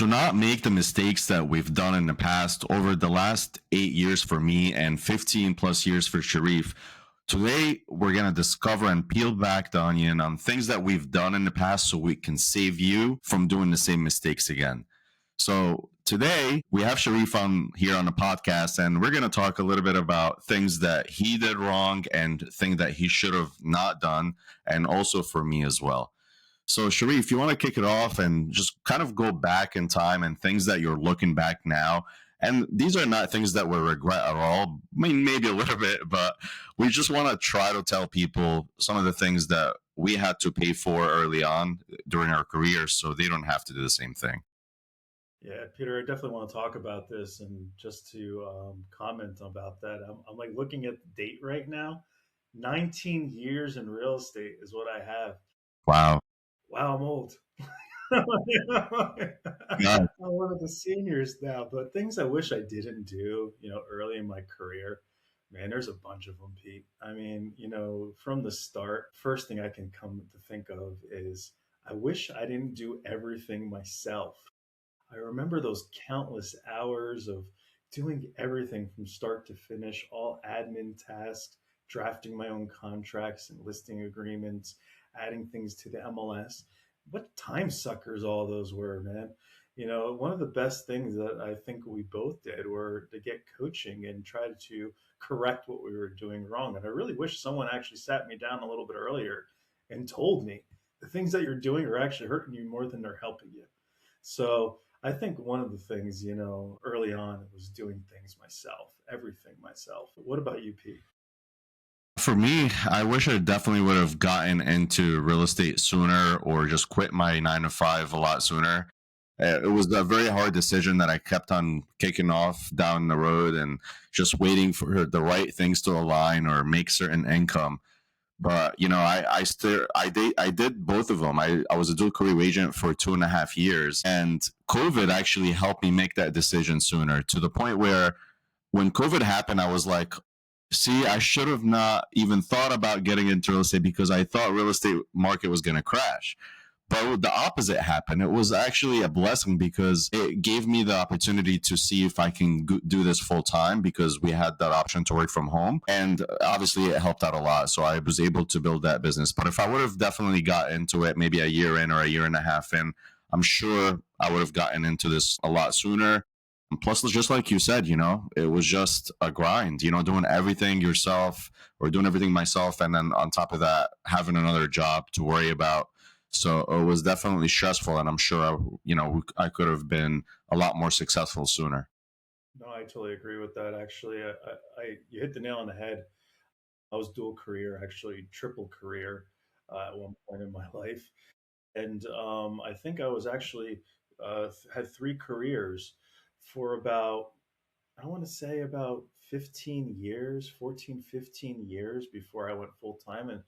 to not make the mistakes that we've done in the past over the last 8 years for me and 15 plus years for Sharif. Today, we're going to discover and peel back the onion on things that we've done in the past so we can save you from doing the same mistakes again. So today we have Sharif on here on the podcast, and we're going to talk a little bit about things that he did wrong and things that he should have not done, and also for me as well. So, Sharif, you want to kick it off and just kind of go back in time and things that you're looking back now. And these are not things that we regret at all. I mean, maybe a little bit, but we just want to try to tell people some of the things that we had to pay for early on during our careers so they don't have to do the same thing. Yeah, Peter, I definitely want to talk about this. And just to comment about that, I'm like looking at the date right now. 19 years in real estate is what I have. Wow. Wow, I'm old. I'm Yeah. one of the seniors now, but things I wish I didn't do, early in my career, man, there's a bunch of them, Pete. I mean, from the start, first thing I can come to think of is I wish I didn't do everything myself. I remember those countless hours of doing everything from start to finish, all admin tasks, drafting my own contracts and listing agreements, adding things to the MLS. What time suckers all those were, man. One of the best things that I think we both did were to get coaching and try to correct what we were doing wrong. And I really wish someone actually sat me down a little bit earlier and told me the things that you're doing are actually hurting you more than they're helping you. So I think one of the things, early on was doing things myself, everything myself. What about you, Pete? For me, I wish I definitely would have gotten into real estate sooner or just quit my 9 to 5 a lot sooner. It was a very hard decision that I kept on kicking off down the road and just waiting for the right things to align or make certain income. But I did both of them. I was a dual career agent for 2.5 years, and COVID actually helped me make that decision sooner, to the point where when COVID happened, I was like, see, I should have not even thought about getting into real estate because I thought real estate market was going to crash. But the opposite happened. It was actually a blessing because it gave me the opportunity to see if I can do this full time, because we had that option to work from home. And obviously, it helped out a lot. So I was able to build that business. But if I would have definitely got into it maybe a year in or a year and a half in, I'm sure I would have gotten into this a lot sooner. Plus, just like you said, it was just a grind, doing everything yourself or doing everything myself. And then on top of that, having another job to worry about. So it was definitely stressful. And I'm sure, I could have been a lot more successful sooner. No, I totally agree with that. Actually, you hit the nail on the head. I was dual career, actually triple career at one point in my life, and I think I was actually had three careers for about, I want to say about 15 years, 14, 15 years before I went full time. And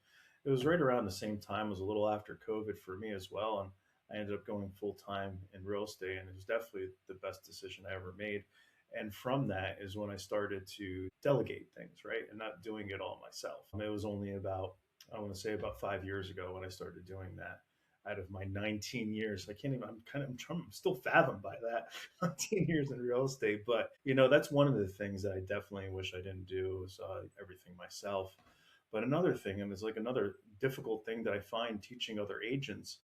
it was right around the same time, it was a little after COVID for me as well. And I ended up going full time in real estate. And it was definitely the best decision I ever made. And from that is when I started to delegate things, right? And not doing it all myself. It was only about, I want to say about 5 years ago when I started doing that out of my 19 years. I can't even, I'm still fathomed by that 19 years in real estate. But, that's one of the things that I definitely wish I didn't do was everything myself. But another thing, and it's like another difficult thing that I find teaching other agents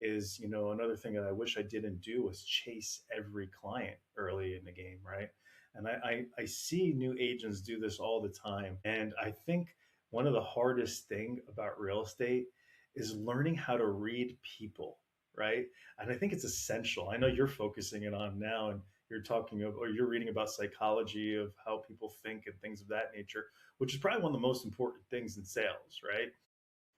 is, another thing that I wish I didn't do was chase every client early in the game, right? And I see new agents do this all the time. And I think one of the hardest thing about real estate is learning how to read people, right? And I think it's essential. I know you're focusing it on now, and you're talking of, or you're reading about psychology of how people think and things of that nature, which is probably one of the most important things in sales, right?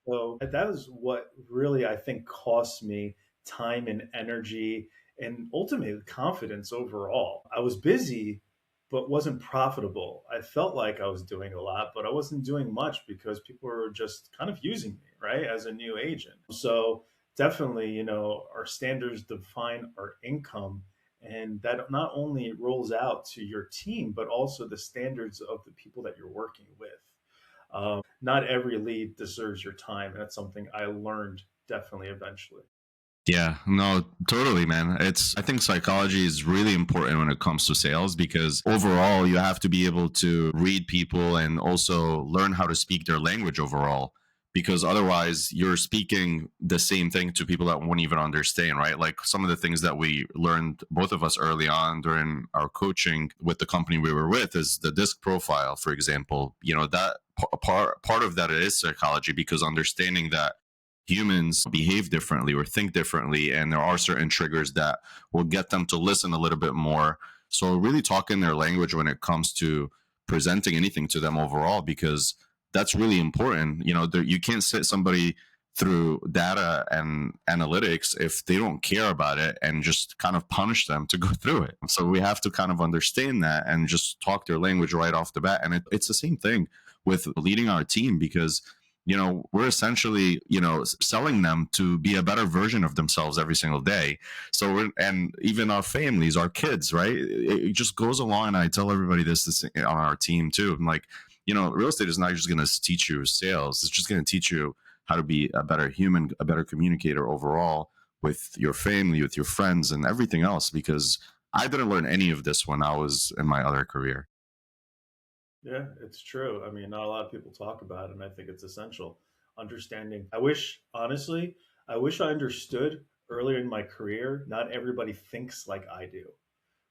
So that is what really I think cost me time and energy and ultimately confidence overall. I was busy, but wasn't profitable. I felt like I was doing a lot, but I wasn't doing much because people were just kind of using me, right, as a new agent. So definitely, our standards define our income. And that not only rolls out to your team, but also the standards of the people that you're working with. Not every lead deserves your time. And that's something I learned definitely eventually. Yeah, no, totally, man. I think psychology is really important when it comes to sales because overall, you have to be able to read people and also learn how to speak their language overall. Because otherwise, you're speaking the same thing to people that won't even understand, right? Like some of the things that we learned, both of us early on during our coaching with the company we were with, is the disc profile, for example. You know, that part of that is psychology because understanding that humans behave differently or think differently, and there are certain triggers that will get them to listen a little bit more. So really talking their language when it comes to presenting anything to them overall, because that's really important. You know, you can't sit somebody through data and analytics if they don't care about it and just kind of punish them to go through it. So we have to kind of understand that and just talk their language right off the bat. And it's the same thing with leading our team because we're essentially selling them to be a better version of themselves every single day. And even our families, our kids, right, it just goes along. And I tell everybody this on our team too. I'm like, real estate is not just going to teach you sales, it's just going to teach you how to be a better human, a better communicator overall with your family, with your friends, and everything else, because I didn't learn any of this when I was in my other career. Yeah, it's true. I mean, not a lot of people talk about it, and I think it's essential. Understanding. I wish, honestly, I wish I understood earlier in my career, not everybody thinks like I do,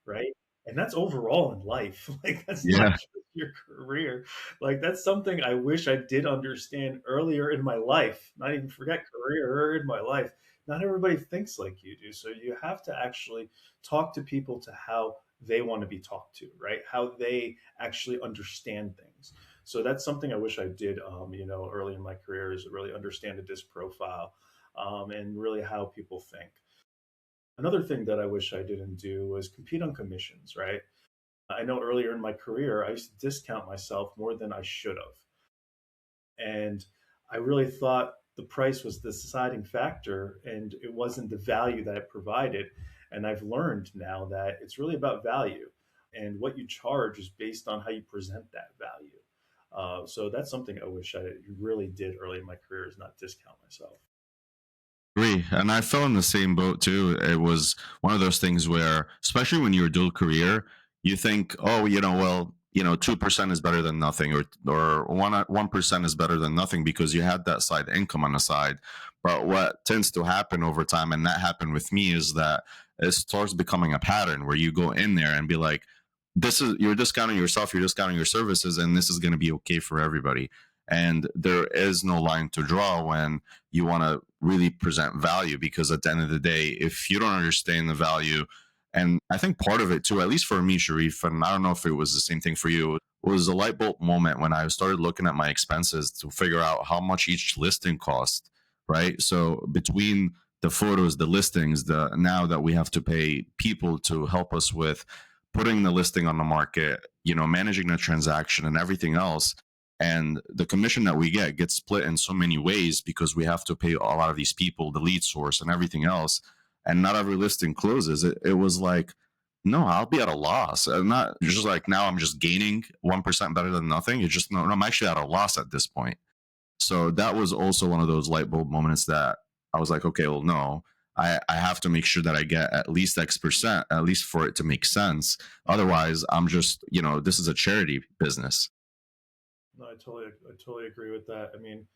right? And that's overall in life. Like that's not Yeah. just your career. Like that's something I wish I did understand earlier in my life. Not even forget career or in my life. Not everybody thinks like you do. So you have to actually talk to people to how they want to be talked to, right? How they actually understand things. So that's something I wish I did, early in my career is really understand the disc profile, and really how people think. Another thing that I wish I didn't do was compete on commissions, right? I know earlier in my career, I used to discount myself more than I should have. And I really thought the price was the deciding factor and it wasn't the value that it provided. And I've learned now that it's really about value. And what you charge is based on how you present that value. So that's something I wish I really did early in my career is not discount myself. Agree. And I fell in the same boat too. It was one of those things where, especially when you're a dual career, you think, oh, 2% is better than nothing, or 1% is better than nothing because you had that side income on the side. But what tends to happen over time, and that happened with me, is that it starts becoming a pattern where you go in there and be like, this is you're discounting yourself, you're discounting your services, and this is going to be okay for everybody. And there is no line to draw when you want to really present value, because at the end of the day, if you don't understand the value, and I think part of it too, at least for me, Sharif, and I don't know if it was the same thing for you, was a light bulb moment when I started looking at my expenses to figure out how much each listing cost, right? So between the photos, the listings, the now that we have to pay people to help us with putting the listing on the market, managing the transaction and everything else, and the commission that we get gets split in so many ways because we have to pay a lot of these people the lead source and everything else, and not every listing closes. It was like, no, I'll be at a loss. I'm not just like, now I'm just gaining 1% better than nothing. It's just, no, I'm actually at a loss at this point. So that was also one of those light bulb moments that I was like, okay, well, no, I have to make sure that I get at least X%, at least for it to make sense. Otherwise, I'm just, this is a charity business. No, I totally agree with that. I mean,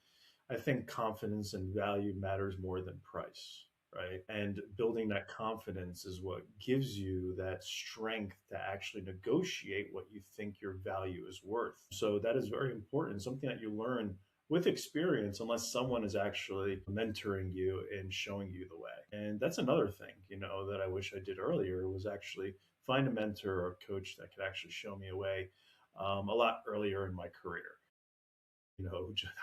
I think confidence and value matters more than price, right? And building that confidence is what gives you that strength to actually negotiate what you think your value is worth. So that is very important, something that you learn with experience, unless someone is actually mentoring you and showing you the way. And that's another thing, that I wish I did earlier was actually find a mentor or a coach that could actually show me a way a lot earlier in my career. That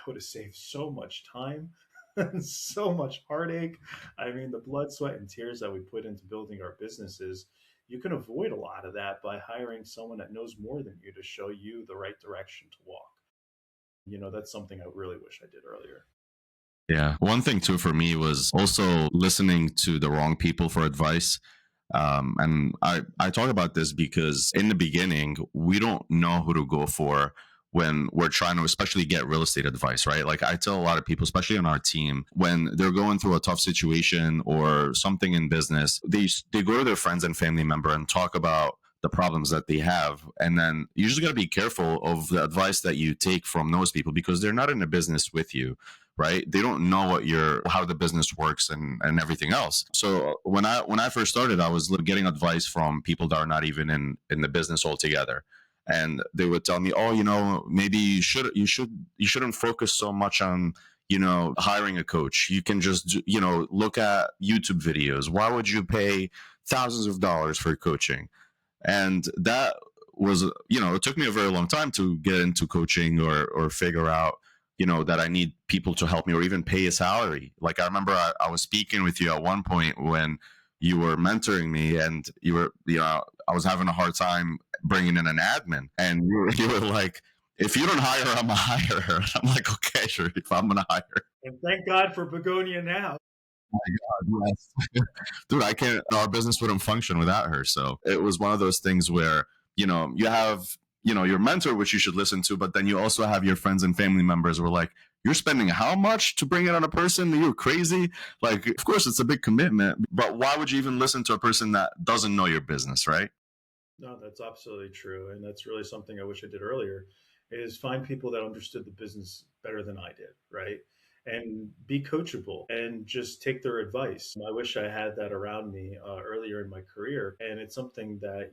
would have saved so much time and so much heartache. I mean, the blood, sweat, and tears that we put into building our businesses, you can avoid a lot of that by hiring someone that knows more than you to show you the right direction to walk. That's something I really wish I did earlier. Yeah. One thing too for me was also listening to the wrong people for advice. And I talk about this because in the beginning, we don't know who to go for when we're trying to especially get real estate advice, right? Like I tell a lot of people, especially on our team, when they're going through a tough situation or something in business, they go to their friends and family member and talk about the problems that they have. And then you just got to be careful of the advice that you take from those people because they're not in a business with you, right? They don't know how the business works and everything else. So when I first started, I was getting advice from people that are not even in the business altogether. And they would tell me, oh, maybe you shouldn't focus so much on hiring a coach. You can just look at YouTube videos. Why would you pay thousands of dollars for coaching? And that was, it took me a very long time to get into coaching or figure out that I need people to help me or even pay a salary. Like I remember I was speaking with you at one point when you were mentoring me, and I was having a hard time bringing in an admin, and you were like, if you don't hire, I'm a hire. I'm like, okay, sure, if I'm gonna hire. And thank God for Begonia now. My God, yes. Dude, I can't. Our business wouldn't function without her. So it was one of those things where you have your mentor, which you should listen to, but then you also have your friends and family members who are like, you're spending how much to bring it on a person? You're crazy. Like, of course, it's a big commitment, but why would you even listen to a person that doesn't know your business, right? No, that's absolutely true. And that's really something I wish I did earlier is find people that understood the business better than I did, right? And be coachable and just take their advice. I wish I had that around me earlier in my career. And it's something that,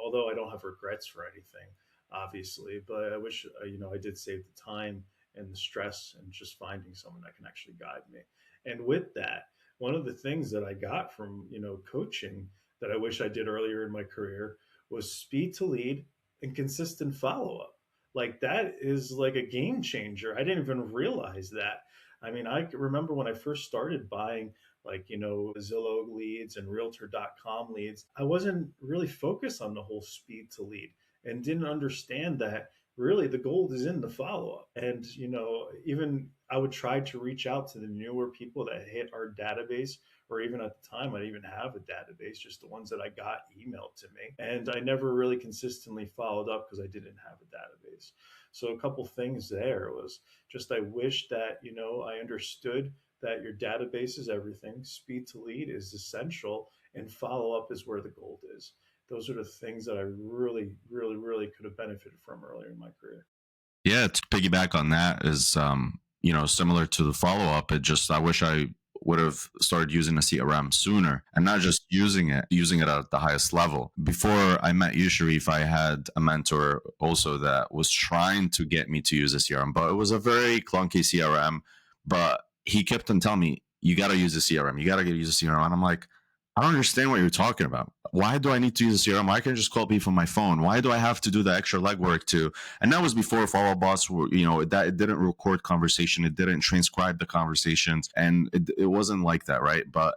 although I don't have regrets for anything, obviously, but I wish, I did save the time and the stress and just finding someone that can actually guide me. And with that, one of the things that I got from, coaching that I wish I did earlier in my career was speed to lead and consistent follow up. Like that is like a game changer. I didn't even realize that. I mean, I remember when I first started buying like, Zillow leads and realtor.com leads, I wasn't really focused on the whole speed to lead and didn't understand that really the gold is in the follow up. And, even I would try to reach out to the newer people that hit our database, or even at the time, I didn't even have a database, just the ones that I got emailed to me. And I never really consistently followed up because I didn't have a database. So a couple things there was just I wish that, I understood that your database is everything, speed to lead is essential, and follow up is where the gold is. Those are the things that I really, really, really could have benefited from earlier in my career. Yeah, to piggyback on that is similar to the follow up. It just I wish I would have started using a CRM sooner and not just using it at the highest level. Before I met you, Sharif, I had a mentor also that was trying to get me to use a CRM, but it was a very clunky CRM. But he kept on telling me, you got to use a CRM. You got to use a CRM. And I'm like, I don't understand what you're talking about. Why do I need to use a CRM? Why can't I just call people on my phone? Why do I have to do the extra legwork to? And that was before Follow Boss, that it didn't record conversation, it didn't transcribe the conversations, and it wasn't like that, right? But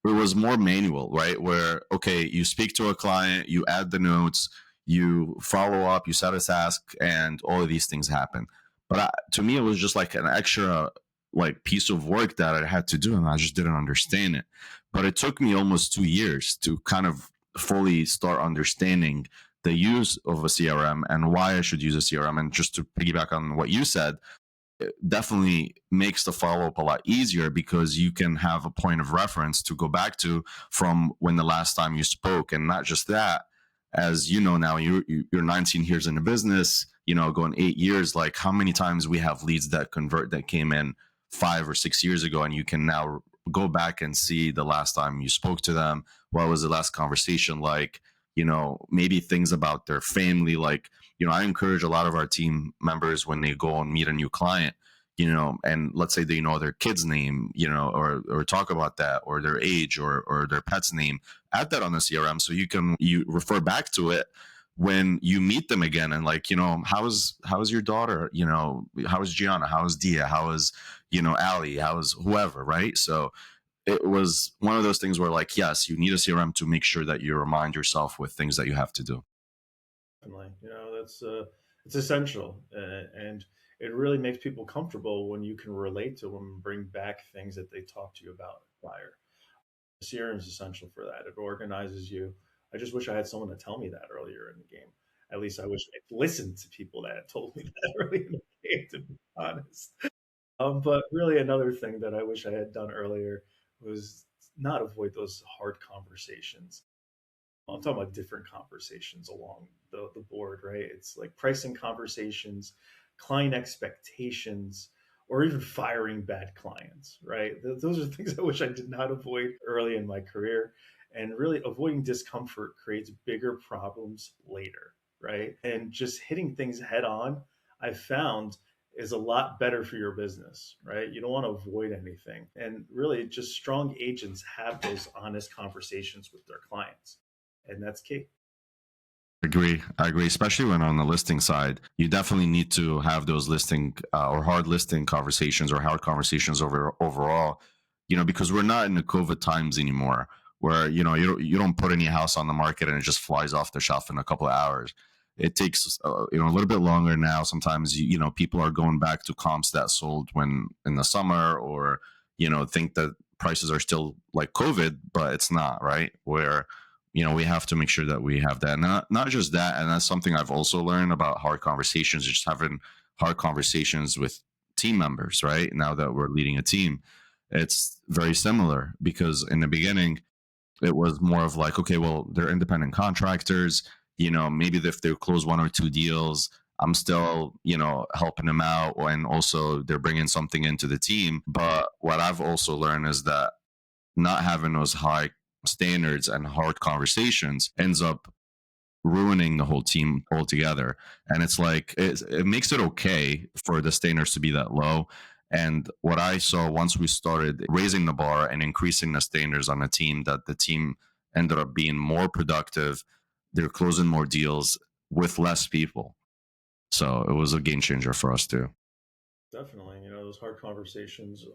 it was more manual, right? Where okay, you speak to a client, you add the notes, you follow up, you set a task, and all of these things happen. But to me, it was just like an extra like piece of work that I had to do, and I just didn't understand it. But it took me almost 2 years to kind of fully start understanding the use of a CRM and why I should use a CRM. And just to piggyback on what you said, it definitely makes the follow up a lot easier because you can have a point of reference to go back to from when the last time you spoke. And not just that, as you know now, you're 19 years in the business, going 8 years. Like how many times we have leads that convert that came in 5 or 6 years ago, and you can now go back and see the last time you spoke to them. What was the last conversation like? Maybe things about their family. Like, I encourage a lot of our team members when they go and meet a new client, and let's say they know their kid's name, or talk about that, or their age, or their pet's name, add that on the CRM so you refer back to it when you meet them again. And like, how is your daughter? How is Gianna? How is Dia? How is, Ali? How is whoever, right? So it was one of those things where like, yes, you need a CRM to make sure that you remind yourself with things that you have to do. Definitely. That's it's essential, and it really makes people comfortable when you can relate to them and bring back things that they talked to you about prior. CRM is essential for that. It organizes you. I just wish I had someone to tell me that earlier in the game. At least I wish I'd listened to people that had told me that early in the game, to be honest. But really, another thing that I wish I had done earlier was not avoid those hard conversations. I'm talking about different conversations along the board, right? It's like pricing conversations, client expectations, or even firing bad clients, right? Those are things I wish I did not avoid early in my career. And really, avoiding discomfort creates bigger problems later, right? And just hitting things head on, I've found is a lot better for your business, right? You don't want to avoid anything. And really, just strong agents have those honest conversations with their clients, and that's key. Agree. I agree. Especially when on the listing side, you definitely need to have those listing or hard listing conversations or hard conversations overall. Because we're not in the COVID times anymore, where you don't put any house on the market and it just flies off the shelf in a couple of hours. It takes a little bit longer now. Sometimes people are going back to comps that sold when in the summer, or think that prices are still like COVID, but it's not, right? Where we have to make sure that we have that. And not just that, and that's something I've also learned about hard conversations, just having hard conversations with team members, right? Now that we're leading a team, it's very similar, because in the beginning it was more of like, okay, well, they're independent contractors, maybe if they close one or two deals, I'm still helping them out, and also they're bringing something into the team. But what I've also learned is that not having those high standards and hard conversations ends up ruining the whole team altogether. And it's like it makes it okay for the standards to be that low. And what I saw once we started raising the bar and increasing the standards on the team, that the team ended up being more productive. They're closing more deals with less people. So it was a game changer for us too. Definitely, those hard conversations,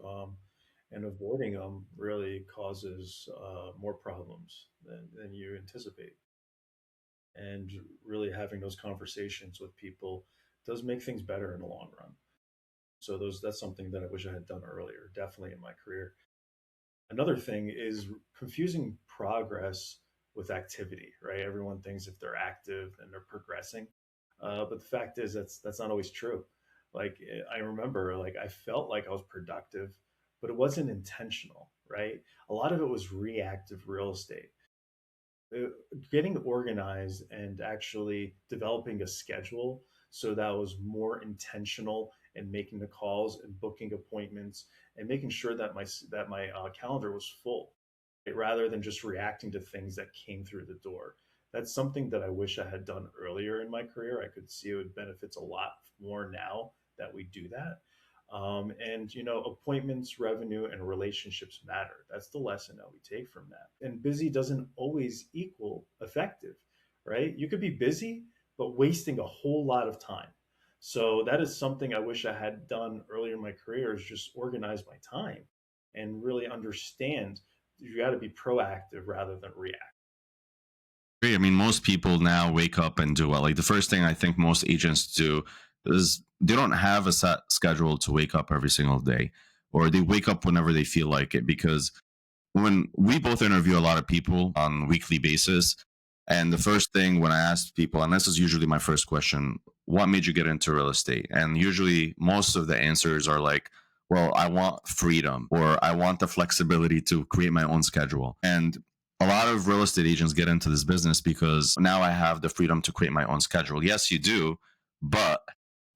and avoiding them really causes more problems than you anticipate. And really having those conversations with people does make things better in the long run. So that's something that I wish I had done earlier, definitely in my career. Another thing is confusing progress with activity, right? Everyone thinks if they're active and they're progressing, but the fact is that's not always true. Like I remember, like I felt like I was productive, but it wasn't intentional, right? A lot of it was reactive real estate. uh, Getting organized and actually developing a schedule so that was more intentional and making the calls and booking appointments and making sure that my calendar was full, right, rather than just reacting to things that came through the door. That's something that I wish I had done earlier in my career. I could see it benefits a lot more now that we do that. And appointments, revenue, and relationships matter. That's the lesson that we take from that. And busy doesn't always equal effective, right? You could be busy, but wasting a whole lot of time. So that is something I wish I had done earlier in my career, is just organize my time and really understand you got to be proactive rather than reactive. I mean, most people now wake up and do well. Like the first thing I think most agents do is they don't have a set schedule to wake up every single day, or they wake up whenever they feel like it. Because when we both interview a lot of people on a weekly basis, and the first thing when I ask people, and this is usually my first question, what made you get into real estate? And usually most of the answers are like, well, I want freedom, or I want the flexibility to create my own schedule. And a lot of real estate agents get into this business because now I have the freedom to create my own schedule. Yes, you do, but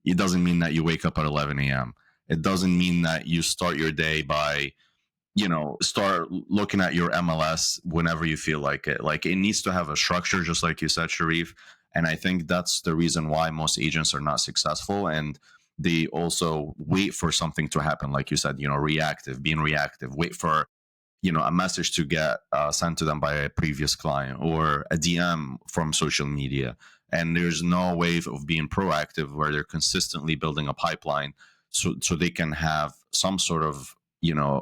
it doesn't mean that you wake up at 11 a.m. It doesn't mean that you start your day by start looking at your MLS whenever you feel like it. Like it needs to have a structure, just like you said, Sharif. And I think that's the reason why most agents are not successful. And they also wait for something to happen, like you said, being reactive, wait for a message to get sent to them by a previous client or a DM from social media. And there's no way of being proactive where they're consistently building a pipeline, so they can have some sort of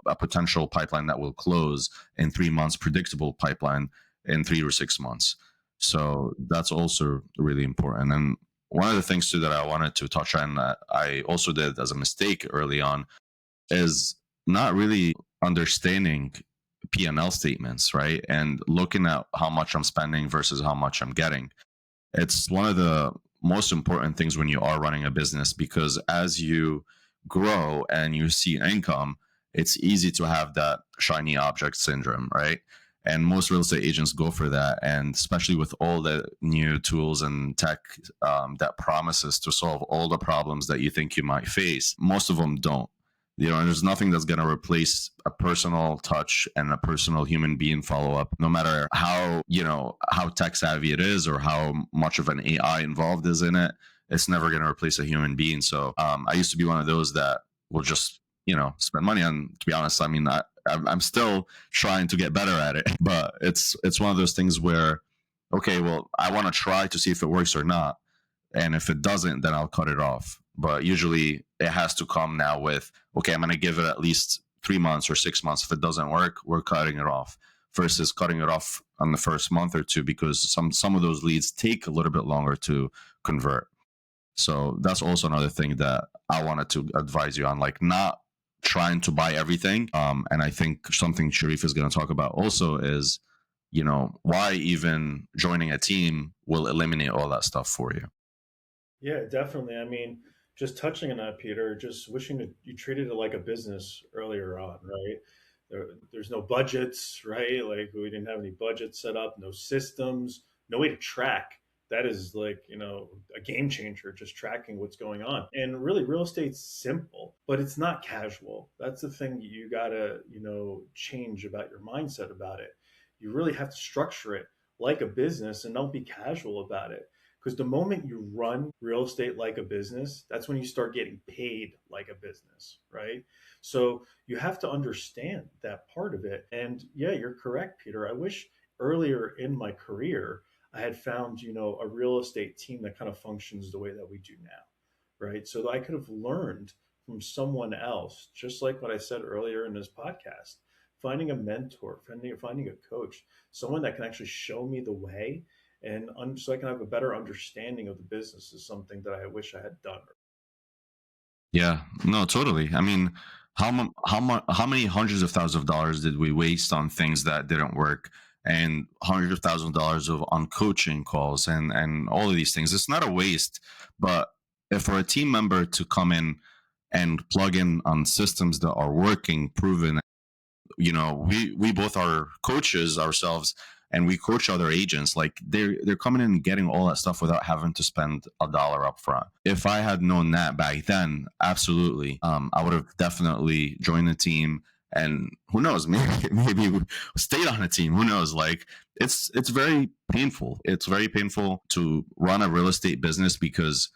a potential pipeline that will close in 3 months, predictable pipeline in 3 or 6 months. So that's also really important. And one of the things too that I wanted to touch on that I also did as a mistake early on is not really understanding P&L statements, right? And looking at how much I'm spending versus how much I'm getting. It's one of the most important things when you are running a business, because as you grow and you see income, it's easy to have that shiny object syndrome, right? And most real estate agents go for that. And especially with all the new tools and tech that promises to solve all the problems that you think you might face, most of them don't. And there's nothing that's going to replace a personal touch and a personal human being follow up, no matter how tech savvy it is or how much of an AI involved is in it. It's never going to replace a human being. So I used to be one of those that will just spend money on. To be honest, I mean, I'm still trying to get better at it, but it's one of those things where, okay, well, I want to try to see if it works or not, and if it doesn't, then I'll cut it off. But usually it has to come now with, okay, I'm going to give it at least 3 months or 6 months. If it doesn't work, we're cutting it off, versus cutting it off on the first month or two, because some of those leads take a little bit longer to convert. So that's also another thing that I wanted to advise you on, like not trying to buy everything. And I think something Sharif is going to talk about also is, why even joining a team will eliminate all that stuff for you. Yeah, definitely. I mean, just touching on that, Peter, just wishing that you treated it like a business earlier on, right? There's no budgets, right? Like we didn't have any budgets set up, no systems, no way to track. That is like, a game changer, just tracking what's going on. And really, real estate's simple, but it's not casual. That's the thing you gotta, change about your mindset about it. You really have to structure it like a business and don't be casual about it. Because the moment you run real estate like a business, that's when you start getting paid like a business, right? So you have to understand that part of it. And yeah, you're correct, Peter. I wish earlier in my career I had found, a real estate team that kind of functions the way that we do now, right? So that I could have learned from someone else, just like what I said earlier in this podcast. Finding a mentor, finding a coach, someone that can actually show me the way, and so I can have a better understanding of the business is something that I wish I had done. Yeah, no, totally. I mean, how many hundreds of thousands of dollars did we waste on things that didn't work, and hundreds of thousands of dollars on coaching calls and all of these things? It's not a waste, but if for a team member to come in and plug in on systems that are working, proven, we both are coaches ourselves, and we coach other agents. Like they're coming in and getting all that stuff without having to spend a dollar up front. If I had known that back then, absolutely, I would have definitely joined the team. And who knows, maybe stayed on a team. Who knows? Like it's very painful. It's very painful to run a real estate business because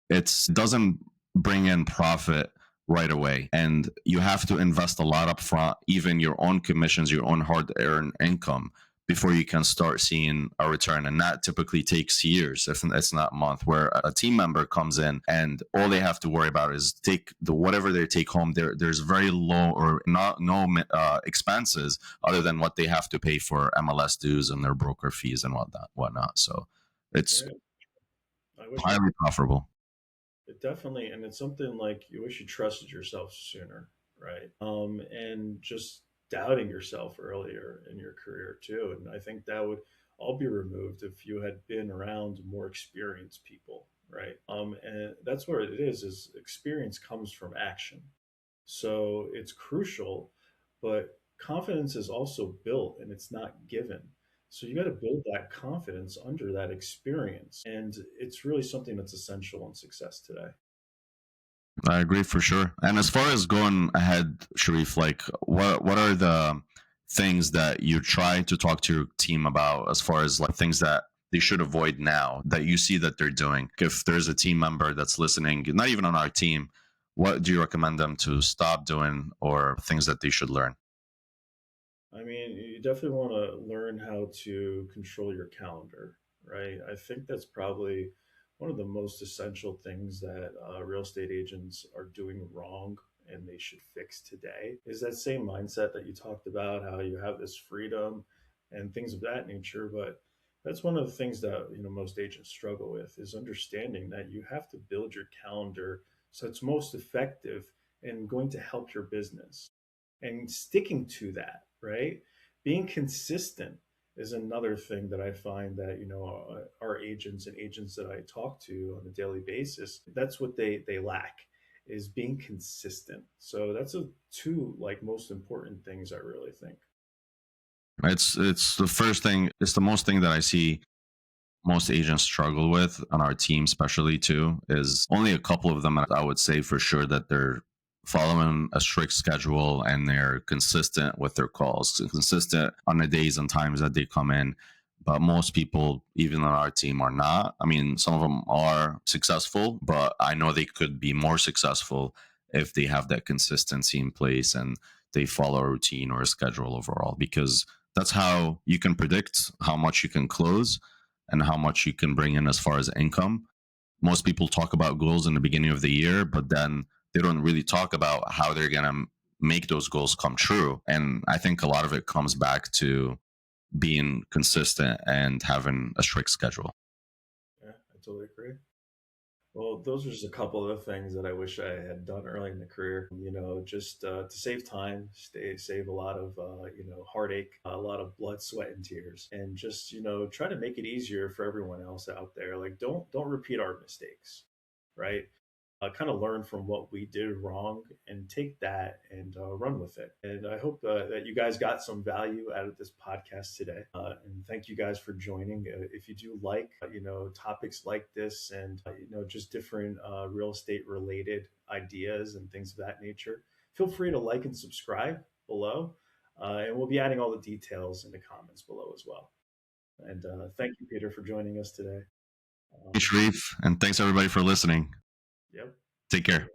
it doesn't bring in profit right away, and you have to invest a lot up front, even your own commissions, your own hard earned income, before you can start seeing a return. And that typically takes years, if it's not a month, where a team member comes in and all they have to worry about is take the whatever they take home. There's very low or not no expenses other than what they have to pay for MLS dues and their broker fees and whatnot. So it's Right? I wish I highly profitable. it definitely, and it's something like you wish you trusted yourself sooner, right? And just doubting yourself earlier in your career too. And I think that would all be removed if you had been around more experienced people, right? And that's where it is experience comes from action. So it's crucial, but confidence is also built and it's not given. So you got to build that confidence under that experience. And it's really something that's essential in success today. I agree for sure. And as far as going ahead, Sharif, like what are the things that you try to talk to your team about, as far as like things that they should avoid now that you see that they're doing? If there's a team member that's listening, not even on our team, what do you recommend them to stop doing, or things that they should learn? I mean, you definitely want to learn how to control your calendar, right? I think that's probably one of the most essential things that real estate agents are doing wrong and they should fix today is that same mindset that you talked about, how you have this freedom and things of that nature. But that's one of the things that, most agents struggle with is understanding that you have to build your calendar so it's most effective and going to help your business and sticking to that, right? Being consistent is another thing that I find that our agents and agents that I talk to on a daily basis, that's what they lack, is being consistent. So that's a two like most important things I really think. It's the first thing. It's the most thing that I see most agents struggle with on our team, especially too, is only a couple of them I would say for sure that they're following a strict schedule and they're consistent with their calls, consistent on the days and times that they come in. But most people, even on our team, are not. I mean, some of them are successful, but I know they could be more successful if they have that consistency in place and they follow a routine or a schedule overall, because that's how you can predict how much you can close and how much you can bring in as far as income. Most people talk about goals in the beginning of the year, but then they don't really talk about how they're going to make those goals come true. And I think a lot of it comes back to being consistent and having a strict schedule. Yeah, I totally agree. Well, those are just a couple of the things that I wish I had done early in the career. Just to save time, save a lot of heartache, a lot of blood, sweat, and tears, and just try to make it easier for everyone else out there. Like, don't repeat our mistakes, right? Kind of learn from what we did wrong and take that and run with it. And I hope that you guys got some value out of this podcast today. And thank you guys for joining. If you do like, topics like this and, just different real estate related ideas and things of that nature, feel free to like and subscribe below. And we'll be adding all the details in the comments below as well. And thank you, Peter, for joining us today. Hey, Um, Sharif, and thanks everybody for listening. yep. Take care.